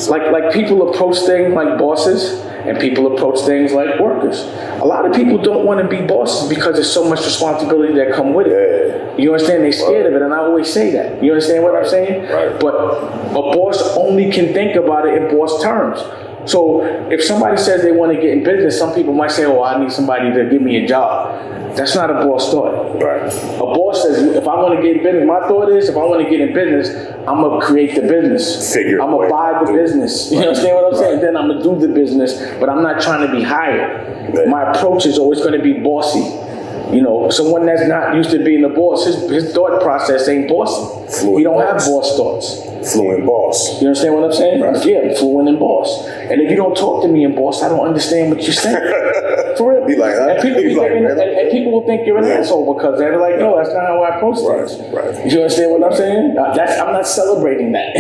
a language. Like people approach things like bosses and people approach things like workers. A lot of people don't want to be bosses because there's so much responsibility that come with it. Yeah. You understand? They're scared of it, and I always say that. You understand what I'm saying? Right. But a boss only can think about it in boss terms. So if somebody says they want to get in business, some people might say, oh, I need somebody to give me a job. That's not a boss thought. Right. A boss says, if I want to get in business, my thought is, if I want to get in business, I'm going to create the business. I'm going to buy the business. You understand what I'm saying? Then I'm going to do the business, but I'm not trying to be hired. Right. My approach is always going to be bossy. You know, someone that's not used to being a boss, his thought process ain't bossy. He don't have boss thoughts. Fluent boss. You understand what I'm saying? Right. Yeah, fluent in boss. And if you don't talk to me in boss, I don't understand what you're saying. For real. Be like, huh? And people will think you're an asshole because they're like, no, that's not how I approach things. Right. You understand what I'm saying? I'm not celebrating that.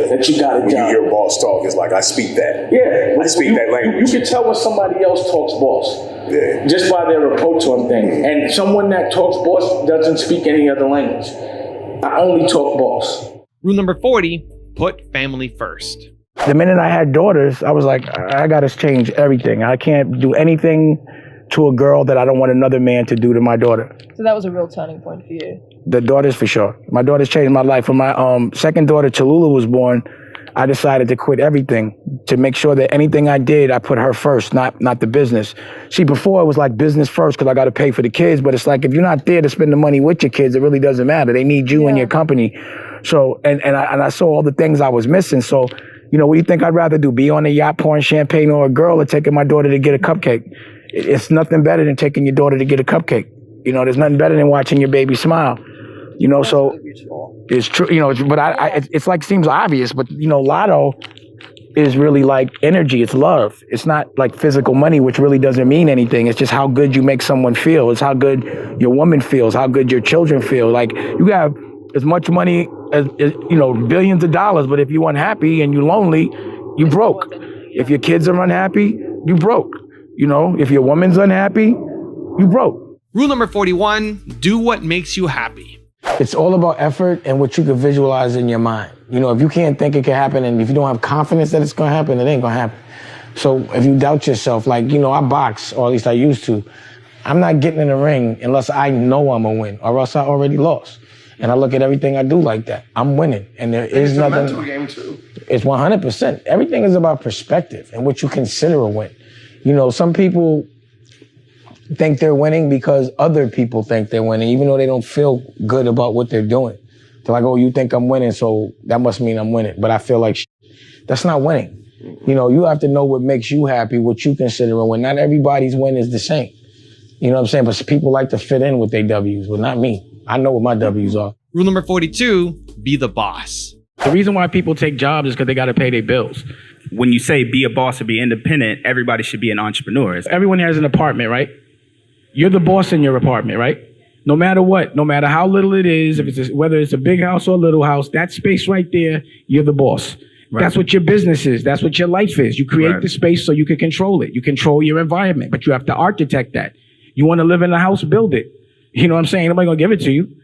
That you got a job. When you hear boss talk, it's like, I speak that. Yeah. I speak that language. You can tell when somebody else talks boss. Yeah. Just by their approach on things. And someone that talks boss doesn't speak any other language. I only talk boss. Rule number 40, put family first. The minute I had daughters, I was like, I got to change everything. I can't do anything to a girl that I don't want another man to do to my daughter. So that was a real turning point for you. The daughters for sure. My daughters changed my life. When my second daughter, Tallulah, was born, I decided to quit everything to make sure that anything I did, I put her first, not the business. See, before it was like business first because I got to pay for the kids, but it's like if you're not there to spend the money with your kids, it really doesn't matter. They need you and your company. So, and I saw all the things I was missing. So, you know, what do you think I'd rather do? Be on a yacht pouring champagne or a girl or taking my daughter to get a cupcake? It's nothing better than taking your daughter to get a cupcake. You know, there's nothing better than watching your baby smile. You know, so it's true, you know, but it's like seems obvious, but you know, Lotto is really like energy. It's love. It's not like physical money, which really doesn't mean anything. It's just how good you make someone feel. It's how good your woman feels, how good your children feel. Like you have as much money as you know, billions of dollars, but if you're unhappy and you're lonely, you broke. If your kids are unhappy, you broke. You know, if your woman's unhappy, you broke. Rule number 41, do what makes you happy. It's all about effort and what you can visualize in your mind. You know, if you can't think it can happen and if you don't have confidence that it's going to happen, it ain't going to happen. So if you doubt yourself, like, you know, I box, or at least I used to. I'm not getting in the ring unless I know I'm going to win, or else I already lost. And I look at everything I do like that. I'm winning. And there is nothing. It's a mental game too. It's 100%. Everything is about perspective and what you consider a win. You know, some people think they're winning because other people think they're winning, even though they don't feel good about what they're doing. They're like, oh, you think I'm winning, so that must mean I'm winning. But I feel like that's not winning. You know, you have to know what makes you happy, what you consider a win. Not everybody's win is the same. You know what I'm saying? But people like to fit in with their W's, but not me. I know what my W's are. Rule number 42, be the boss. The reason why people take jobs is because they got to pay their bills. When you say be a boss or be independent, everybody should be an entrepreneur. Everyone has an apartment, right? You're the boss in your apartment, right? No matter what, no matter how little it is, whether it's a big house or a little house, that space right there, you're the boss. Right. That's what your business is. That's what your life is. You create the space so you can control it. You control your environment, but you have to architect that. You want to live in a house, build it. You know what I'm saying? Nobody gonna give it to you.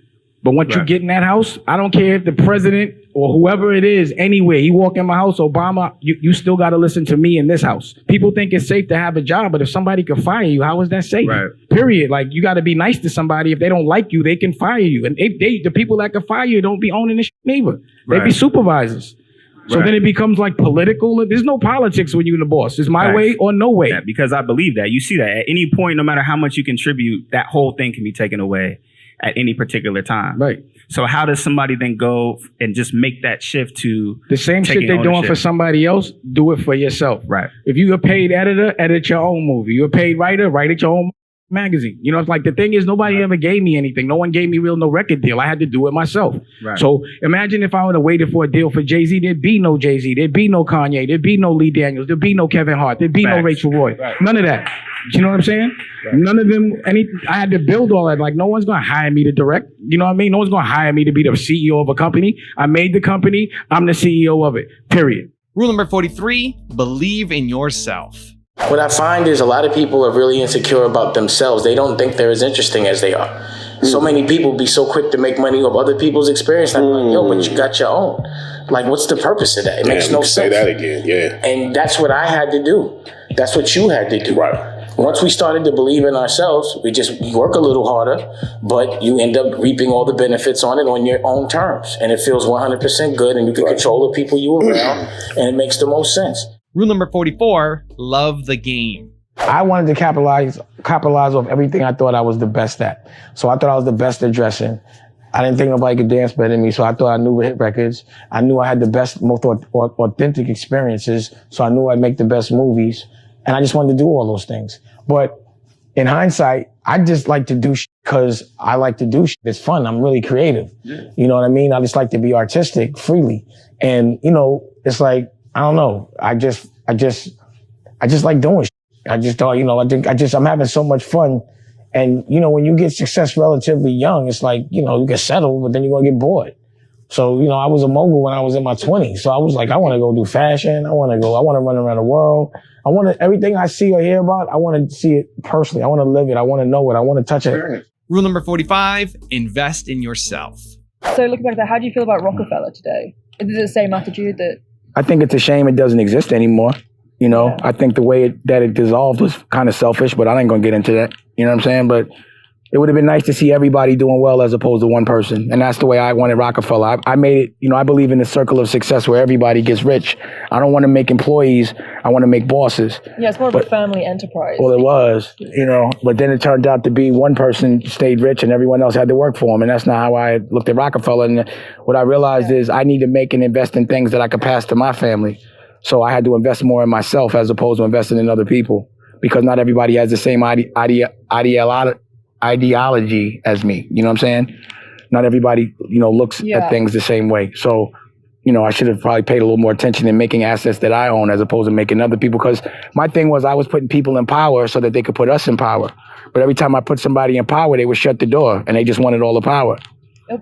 But once you get in that house, I don't care if the president or whoever it is, anywhere. You walk in my house, Obama, you still got to listen to me in this house. People think it's safe to have a job, but if somebody can fire you, how is that safe? Right. Period. Like, you got to be nice to somebody. If they don't like you, they can fire you. And the people that can fire you don't be owning this shit neither. They be supervisors. So then it becomes like political. There's no politics when you're the boss. It's my way or no way. Yeah, because I believe that. You see that at any point, no matter how much you contribute, that whole thing can be taken away at any particular time. Right. So how does somebody then go and just make that shift to the same shit they're doing for somebody else? Do it for yourself. Right. If you're a paid editor, edit your own movie. You're a paid writer, write it your own magazine. You know, it's like the thing is nobody ever gave me anything. No one gave me no record deal. I had to do it myself. Right. So imagine if I would have waited for a deal for Jay-Z, there'd be no Jay-Z, there'd be no Kanye, there'd be no Lee Daniels, there'd be no Kevin Hart, there'd be no Rachel Roy. None of that. You know what I'm saying? None of them, I had to build all that. Like, no one's going to hire me to direct. You know what I mean? No one's going to hire me to be the CEO of a company. I made the company. I'm the CEO of it. Period. Rule number 43, believe in yourself. What I find is a lot of people are really insecure about themselves. They don't think they're as interesting as they are. So many people be so quick to make money off other people's experience. I'm like, yo, but you got your own. Like, what's the purpose of that? It makes no sense. Say that again, yeah. And that's what I had to do. That's what you had to do. Right. Once we started to believe in ourselves, we work a little harder, but you end up reaping all the benefits on it on your own terms. And it feels 100% good, and you can control the people you around, and it makes the most sense. Rule number 44, love the game. I wanted to capitalize off everything I thought I was the best at. So I thought I was the best at dressing. I didn't think nobody could dance better than me, so I thought I knew hit records. I knew I had the best, most authentic experiences, so I knew I'd make the best movies. And I just wanted to do all those things. But in hindsight, I just like to do shit because I like to do shit. It's fun. I'm really creative. Yeah. You know what I mean? I just like to be artistic freely. And, you know, it's like, I don't know. I just like doing shit. I just thought, you know, I'm having so much fun. And, you know, when you get success relatively young, it's like, you know, you get settled, but then you're going to get bored. So, you know, I was a mogul when I was in my 20s. So I was like, I want to go do fashion. I want to run around the world. Everything I see or hear about, I want to see it personally. I want to live it. I want to know it. I want to touch it. Rule number 45, invest in yourself. So looking back at that, how do you feel about Roc-A-Fella today? Is it the same attitude that... I think it's a shame it doesn't exist anymore. You know, I think the way that it dissolved was kind of selfish, but I ain't going to get into that. You know what I'm saying? But it would have been nice to see everybody doing well as opposed to one person. And that's the way I wanted Roc-A-Fella. I made it, you know, I believe in the circle of success where everybody gets rich. I don't want to make employees. I want to make bosses. Yeah, it's more of a family enterprise. Well, it was, you know, but then it turned out to be one person stayed rich and everyone else had to work for him. And that's not how I looked at Roc-A-Fella. And what I realized is I need to make and invest in things that I could pass to my family. So I had to invest more in myself as opposed to investing in other people, because not everybody has the same ideology as me. You know what I'm saying? Not everybody, you know, looks at things the same way. So, you know, I should have probably paid a little more attention in making assets that I own as opposed to making other people. Because my thing was I was putting people in power so that they could put us in power. But every time I put somebody in power, they would shut the door and they just wanted all the power.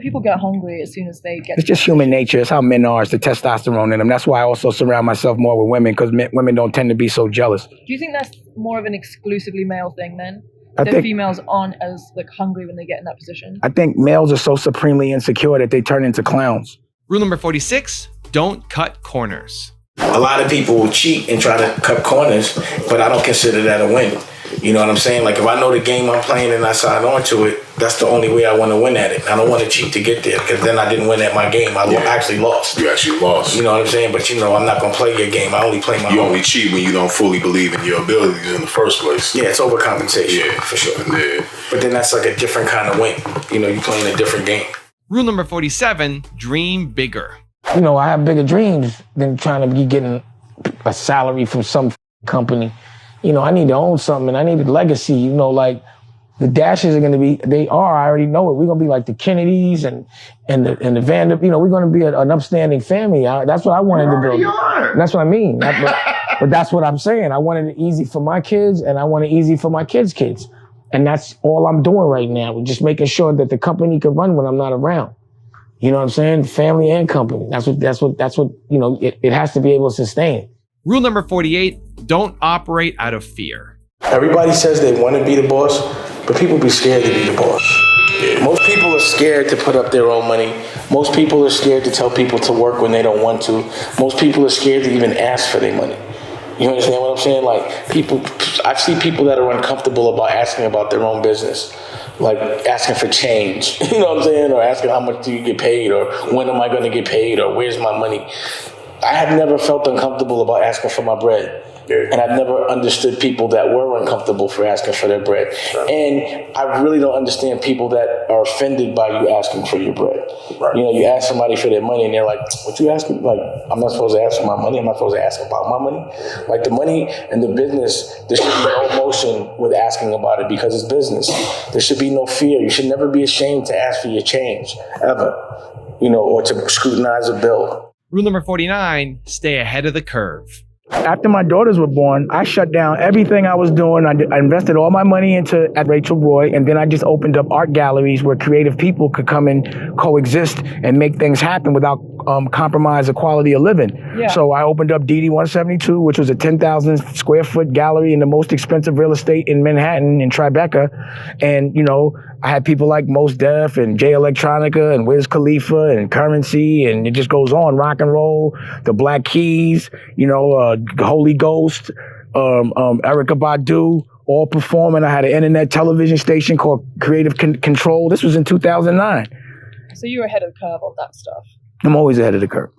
People get hungry as soon as they get... It's just human nature. It's how men are. It's the testosterone in them. That's why I also surround myself more with women, because women don't tend to be so jealous. Do you think that's more of an exclusively male thing then? I think females aren't as like hungry when they get in that position? I think males are so supremely insecure that they turn into clowns. Rule number 46, don't cut corners. A lot of people will cheat and try to cut corners, but I don't consider that a win. You know what I'm saying? Like, if I know the game I'm playing and I sign on to it, that's the only way I want to win at it. I don't want to cheat to get there, because then I didn't win at my game. I actually lost. You actually lost. You know what I'm saying? But, you know, I'm not going to play your game. I only play my own. You only cheat when you don't fully believe in your abilities in the first place. Yeah, it's overcompensation. Yeah, for sure. Yeah. But then that's like a different kind of win. You know, you're playing a different game. Rule number 47, dream bigger. You know, I have bigger dreams than trying to be getting a salary from some company. You know, I need to own something, and I need a legacy. You know, like the Dashes are going to be, I already know it. We're going to be like the Kennedys and the Vander, you know, we're going to be an upstanding family. That's what I wanted to build. That's what I mean. But that's what I'm saying. I wanted it easy for my kids, and I want it easy for my kids' kids. And that's all I'm doing right now. Just making sure that the company can run when I'm not around. You know what I'm saying? Family and company. That's what, you know, it has to be able to sustain. Rule number 48, don't operate out of fear. Everybody says they want to be the boss, but people be scared to be the boss. Most people are scared to put up their own money. Most people are scared to tell people to work when they don't want to. Most people are scared to even ask for their money. You understand what I'm saying? Like, I see people that are uncomfortable about asking about their own business. Like asking for change, you know what I'm saying? Or asking how much do you get paid, or when am I going to get paid, or where's my money? I have never felt uncomfortable about asking for my bread. And I've never understood people that were uncomfortable for asking for their bread. And I really don't understand people that are offended by you asking for your bread. You know, you ask somebody for their money and they're like, what you asking? Like, I'm not supposed to ask for my money. I'm not supposed to ask about my money. Like, the money and the business, there should be no emotion with asking about it because it's business. There should be no fear. You should never be ashamed to ask for your change, ever, you know, or to scrutinize a bill. Rule number 49, stay ahead of the curve. After my daughters were born, I shut down everything I was doing. I invested all my money at Rachel Roy, and then I just opened up art galleries where creative people could come and coexist and make things happen without compromise the quality of living. Yeah. So I opened up DD 172, which was a 10,000 square foot gallery in the most expensive real estate in Manhattan, in Tribeca. And, you know, I had people like Mos Def and Jay Electronica and Wiz Khalifa and Currency, and it just goes on. Rock and Roll, the Black Keys, you know, Holy Ghost, Erykah Badu, all performing. I had an internet television station called Creative Control. This was in 2009. So you were ahead of the curve on that stuff. I'm always ahead of the curve.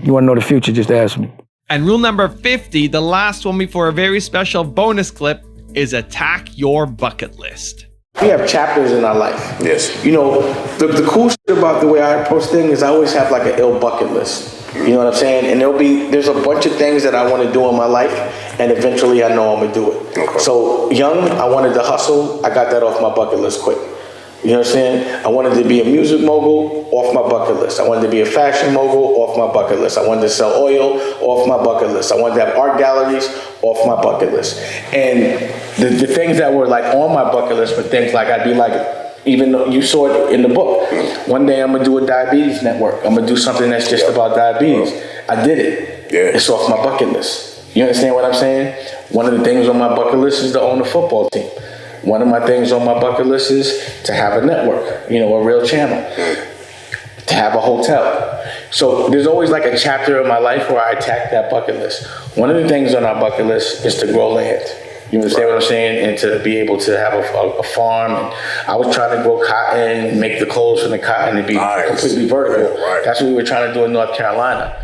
You want to know the future, just ask me. And rule number 50, the last one before a very special bonus clip, is attack your bucket list. We have chapters in our life. Yes. You know, the cool shit about the way I approach things is I always have like an ill bucket list. You know what I'm saying? And there's a bunch of things that I want to do in my life, and eventually I know I'm going to do it. Okay. So young, I wanted to hustle. I got that off my bucket list quick. You know what I'm saying? I wanted to be a music mogul, off my bucket list. I wanted to be a fashion mogul, off my bucket list. I wanted to sell oil, off my bucket list. I wanted to have art galleries, off my bucket list. And the things that were like on my bucket list were things like I'd be like, even though you saw it in the book, one day I'm gonna do a diabetes network. I'm gonna do something that's just about diabetes. I did it. Yeah. It's off my bucket list. You understand what I'm saying? One of the things on my bucket list is to own a football team. One of my things on my bucket list is to have a network, you know, a real channel, to have a hotel. So there's always like a chapter in my life where I attack that bucket list. One of the things on our bucket list is to grow land. You understand what I'm saying? And to be able to have a farm. And I was trying to grow cotton, make the clothes from the cotton and be completely vertical. Right. That's what we were trying to do in North Carolina.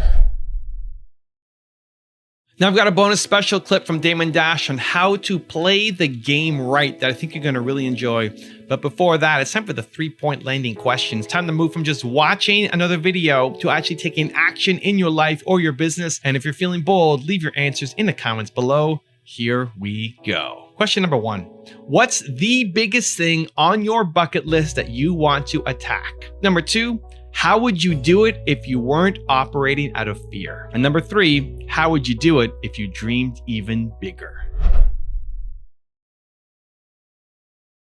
Now I've got a bonus special clip from Damon Dash on how to play the game right that I think you're going to really enjoy. But before that, it's time for the 3-point landing questions. Time to move from just watching another video to actually taking action in your life or your business. And if you're feeling bold, leave your answers in the comments below. Here we go. Question number 1. What's the biggest thing on your bucket list that you want to attack? Number 2, how would you do it if you weren't operating out of fear? And number 3, how would you do it if you dreamed even bigger?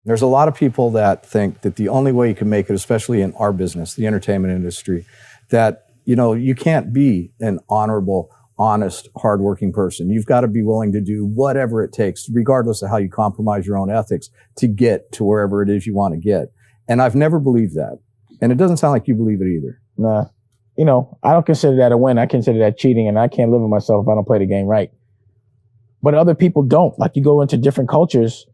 There's a lot of people that think that the only way you can make it, especially in our business, the entertainment industry, that, you know, you can't be an honorable, honest, hardworking person. You've got to be willing to do whatever it takes, regardless of how you compromise your own ethics, to get to wherever it is you want to get. And I've never believed that. And it doesn't sound like you believe it either. Nah. You know, I don't consider that a win. I consider that cheating, and I can't live with myself if I don't play the game right. But other people don't. Like, you go into different cultures,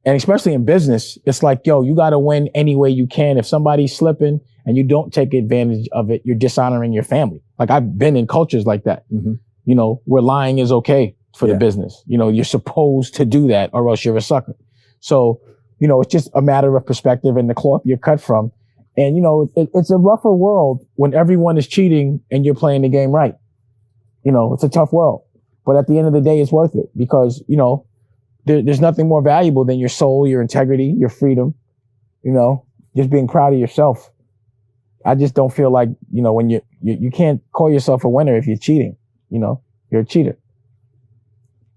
and especially in business, it's like, yo, you got to win any way you can. If somebody's slipping and you don't take advantage of it, you're dishonoring your family. Like, I've been in cultures like that, you know, where lying is okay for the business. You know, you're supposed to do that or else you're a sucker. So, you know, it's just a matter of perspective and the cloth you're cut from. And, you know, it's a rougher world when everyone is cheating and you're playing the game right. You know, it's a tough world. But at the end of the day, it's worth it because, you know, there's nothing more valuable than your soul, your integrity, your freedom, you know, just being proud of yourself. I just don't feel like, you know, when you can't call yourself a winner if you're cheating, you know, you're a cheater.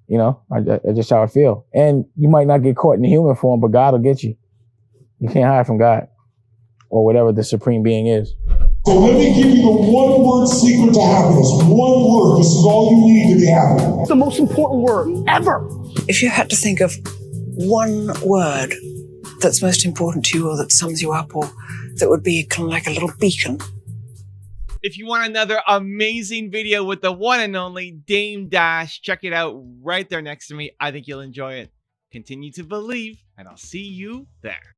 You know, that's just how I feel. And you might not get caught in the human form, but God will get you. You can't hide from God or whatever the supreme being is. So let me give you the one-word secret to happiness. One word. This is all you need to be happy. It's the most important word ever. If you had to think of one word that's most important to you, or that sums you up, or that would be kind of like a little beacon. If you want another amazing video with the one and only Damon Dash, check it out right there next to me. I think you'll enjoy it. Continue to believe, and I'll see you there.